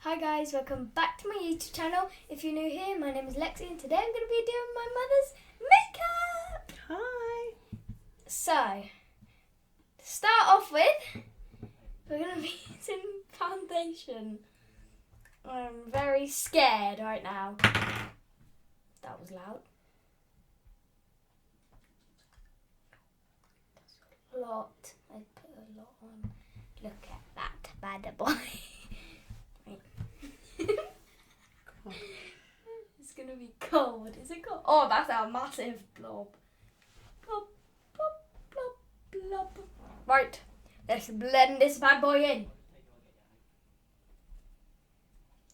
Hi guys, welcome back to my YouTube channel. If you're new here, my name is Lexi and today I'm going to be doing my mother's makeup. Hi. So, to start off with, we're going to be using foundation. I'm very scared right now. That was loud. That's a lot. I put a lot on. Look at that bad boy. It's gonna be cold. Is it cold? Oh, that's a massive blob. Blob, blob, blob, blob. Right, let's blend this bad boy in.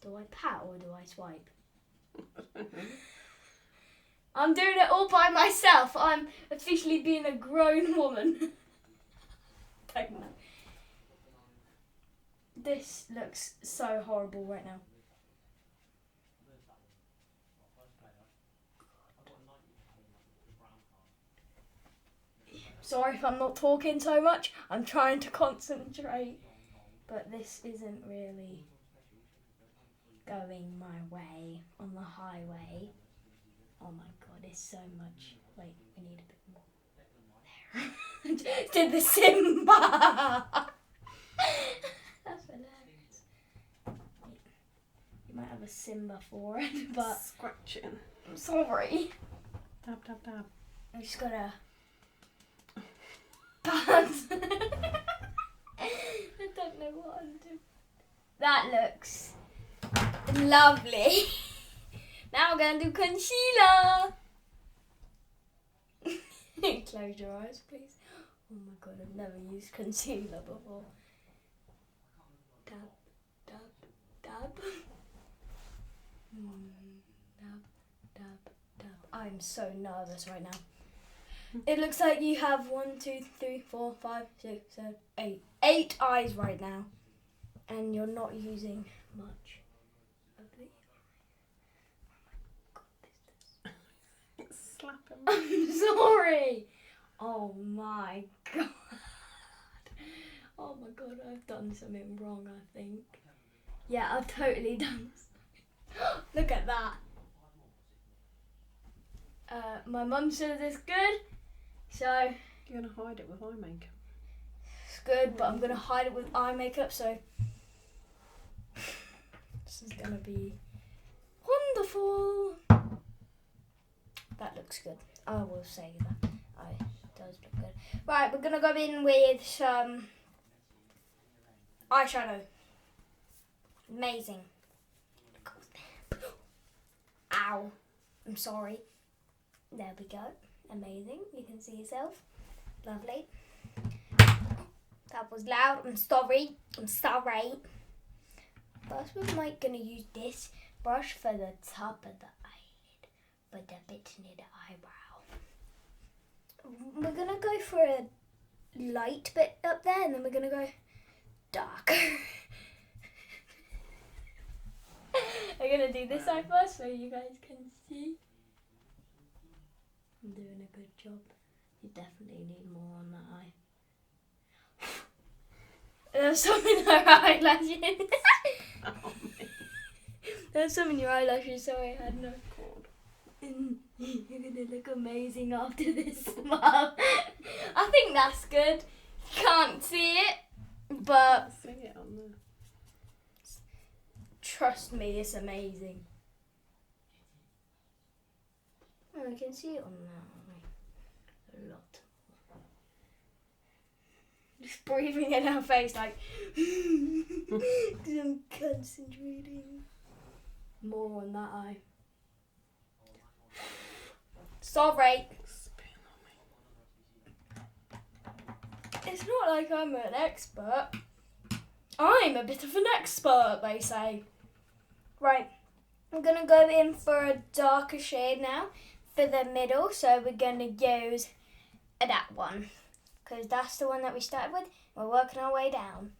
Do I pat or do I swipe? I'm doing it all by myself. I'm officially being a grown woman. Pregnant. This looks so horrible right now. Sorry if I'm not talking so much. I'm trying to concentrate. But this isn't really going my way on the highway. Oh my god, it's so much. Wait, we need a bit more. There. Did the Simba. That's hilarious. You might have a Simba forehead, but Scratching. I'm sorry. Dab, dab, dab. I'm just gonna pants. I don't know what I'm doing. That looks lovely. Now we're gonna do concealer. Close your eyes, please. Oh my god, I've never used concealer before. Dab, dab, dab. Dab, dab, dab. I'm so nervous right now. It looks like you have 1, 2, 3, 4, 5, 6, 7, 8. 8 eyes right now. And you're not using much of the eye. Oh my god, Slap him. I'm sorry. Oh my god. Oh my god, I've done something wrong, I think. Yeah, I've totally done something. Look at that. My mum says it's good. So You're going to hide it with eye makeup. it's good, but I'm going to hide it with eye makeup, so this is going to be wonderful. That looks good. I will say that. It does look good. Right, we're going to go in with some eyeshadow. Amazing. Ow. I'm sorry. There we go. Amazing. You can see yourself. Lovely. That was loud. I'm sorry. I'm sorry. First, we're going to use this brush for the top of the eyelid, but the bit near the eyebrow. We're going to go for a light bit up there, and then we're going to go dark. I'm going to do this eye first so you guys can see. I'm doing a good job. You definitely need more on that eye. There's some in her eyelashes. There's some in your eyelashes, sorry, I had no cord. You're gonna look amazing after this, Mum. I think that's good. Can't see it, but See it on there. trust me, it's amazing. Oh, I can see it on that. A lot. Just breathing in her face like, because I'm concentrating. More on that eye. Sorry. Spit on me. It's not like I'm an expert. I'm a bit of an expert, they say. Right, I'm going to go in for a darker shade now for the middle. So we're going to use that one, because that's the one that we started with. We're working our way down.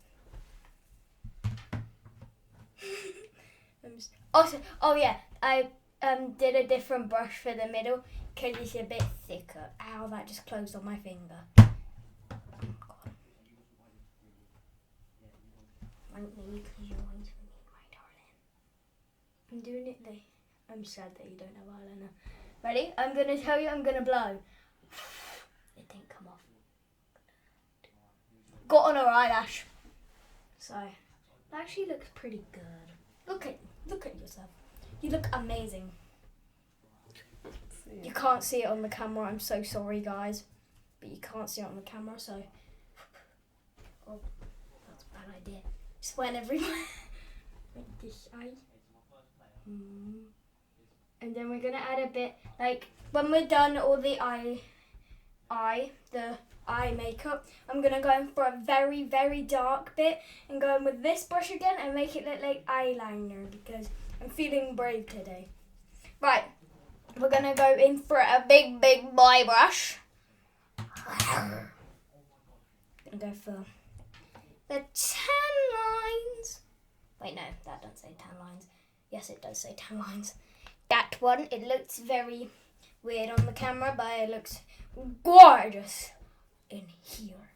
Also, oh yeah, I did a different brush for the middle because it's a bit thicker. Ow, that just closed on my finger. Oh, God. Right, because you're going to need my darling. I'm doing it. I'm sad that you don't have eyeliner. Ready? I'm gonna tell you. I'm gonna blow. It didn't come off. Got on her eyelash. So that actually looks pretty good. Look at yourself. You look amazing. You can't see it on the camera. I'm so sorry, guys, but you can't see it on the camera. So, oh, that's a bad idea. Just went everywhere. Like this eye. And then we're gonna add a bit, like when we're done all the eye makeup, I'm gonna go in for a very, very dark bit and go in with this brush again and make it look like eyeliner because I'm feeling brave today. Right, we're gonna go in for a big, big boy brush. Gonna go for the tan lines. Wait, no, that doesn't say tan lines. Yes, it does say tan lines. That one, it looks very weird on the camera, but it looks gorgeous in here.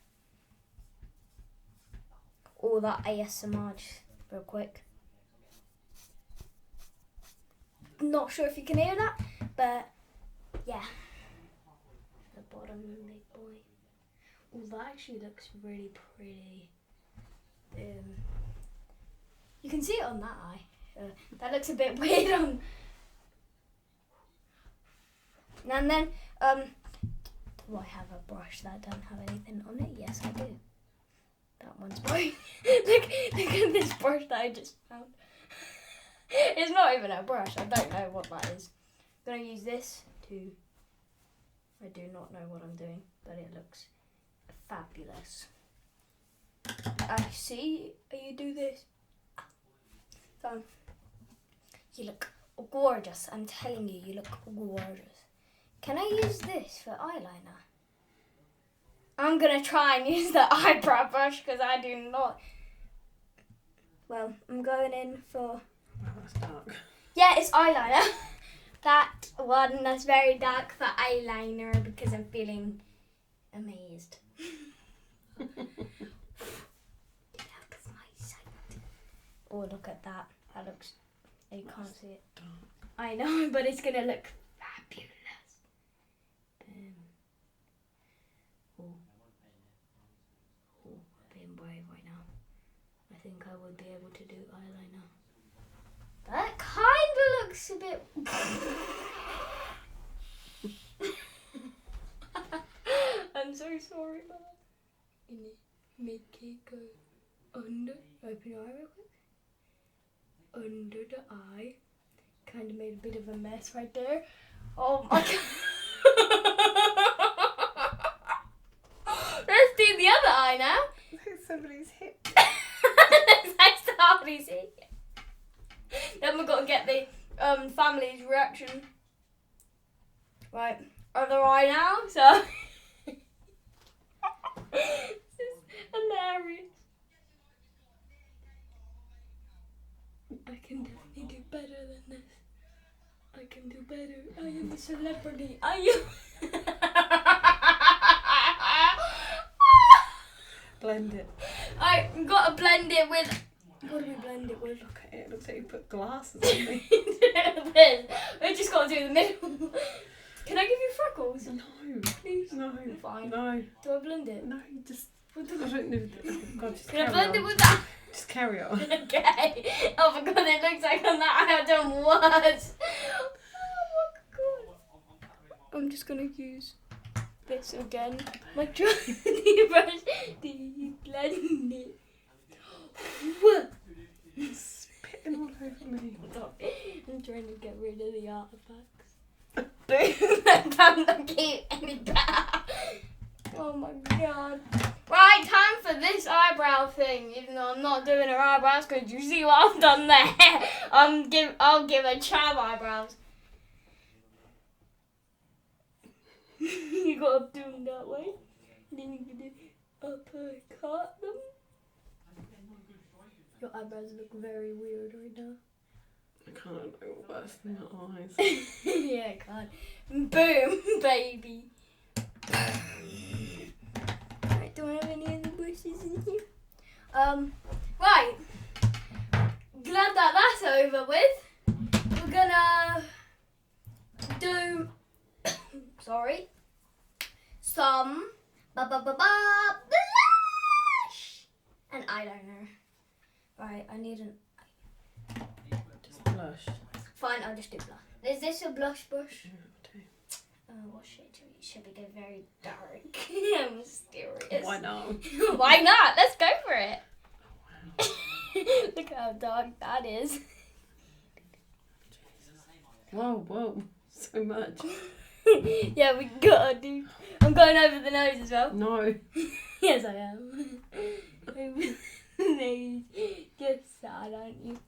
All that ASMR just real quick. Not sure if you can hear that, but yeah. The bottom big boy. Oh, that actually looks really pretty. You can see it on that eye. That looks a bit weird on. And then, do I have a brush that doesn't have anything on it? Yes, I do. That one's broken. look at this brush that I just found. It's not even a brush. I don't know what that is. I'm going to use this to... I do not know what I'm doing, but it looks fabulous. I see you do this. So, you look gorgeous. I'm telling you, you look gorgeous. Can I use this for eyeliner? I'm going to try and use the eyebrow brush because I do not. Well, I'm going in for... Oh, that's dark. Yeah, it's eyeliner. That one that's very dark for eyeliner because I'm feeling amazed. Get out of my sight. Oh, look at that. That looks... You can't see it. Dark. I know, but it's going to look fabulous. Being brave right now. I think I would be able to do eyeliner. That kind of looks a bit... I'm so sorry about that. And make it go under. Open your eye real quick. Under the eye. Kind of made a bit of a mess right there. Oh my god. Let's do the other eye now. Look at somebody's hip. Looks like somebody's hip. Then we've got to get the family's reaction. Right, other eye now. So this is hilarious. I can definitely do better than this. I can do better. I am a celebrity. I am. Blend it. I got to blend it with. What do we blend it with? Look at it. It looks like you put glasses on me. I just got to do the middle. Can I give you freckles? No. Please. No. Fine. No. Do I blend it? No, you just... I don't know. Oh, God, just Can I carry blend on. it with that? Just carry on. Okay. Oh my god, it looks like on that I have done worse. Oh my god. I'm just going to use this again. My brush. Do you blend it? Spitting all over me. I'm trying to get rid of the artifacts. Boom! Don't keep any better. Oh my god. Right, time for this eyebrow thing. Even though I'm not doing her eyebrows, because you see what I've done there. I'll give her chab eyebrows. You gotta do them that way. Then you can do uppercut them. Your eyebrows look very weird right now. I can't look worse than your eyes. Yeah, I can't. Boom, baby. Right, don't have any other bushes in here. Right. Glad that that's over with. gonna do sorry, some blush and eyeliner. Right, I need an Just blush. fine. I'll just do blush. Is this a blush brush? Yeah, okay. What should we go very dark and mysterious? Why not? Why not? Let's go for it. Look how dark that is. Whoa, so much. Yeah, we gotta do. I'm going over the nose as well. No. Yes, I am. Over the nose. Just sad, aren't you?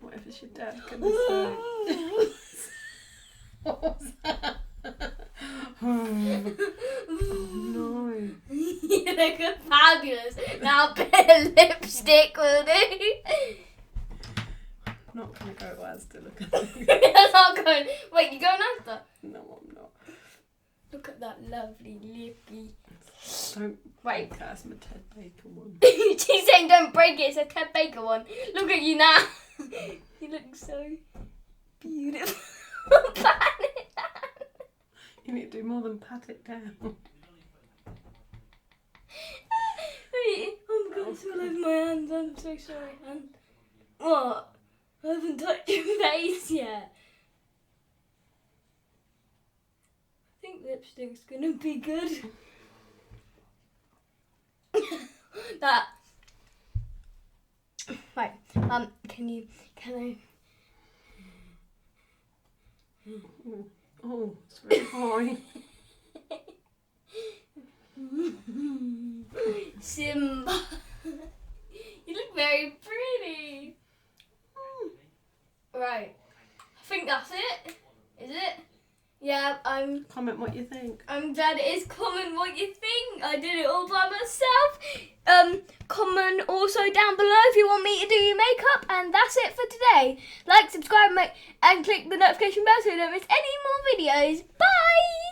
Whatever's your dad gonna say. What was that? Oh no. You look fabulous. Now a bit of lipstick will do. I'm not gonna go as to look at it. That's not going. Wait, you going after? No, I'm not. Look at that lovely lippy. Don't Wait. break that's my Ted Baker one. She's saying don't break it. It's a Ted Baker one. Look at you now. You look so beautiful. Pat it down. You need to do more than pat it down. Wait, I'm going to all over my hands. I'm so sorry. And what? I haven't touched your face yet. I think lipstick's gonna be good. That. Right. Can I? Oh, it's very high. Simba. You look very pretty. Right. I think that's it. Is it? Yeah, Comment what you think. I'm glad it is. Comment what you think. I did it all by myself. Comment also down below if you want me to do your makeup. And that's it for today. Like, subscribe, and click the notification bell so you don't miss any more videos. Bye!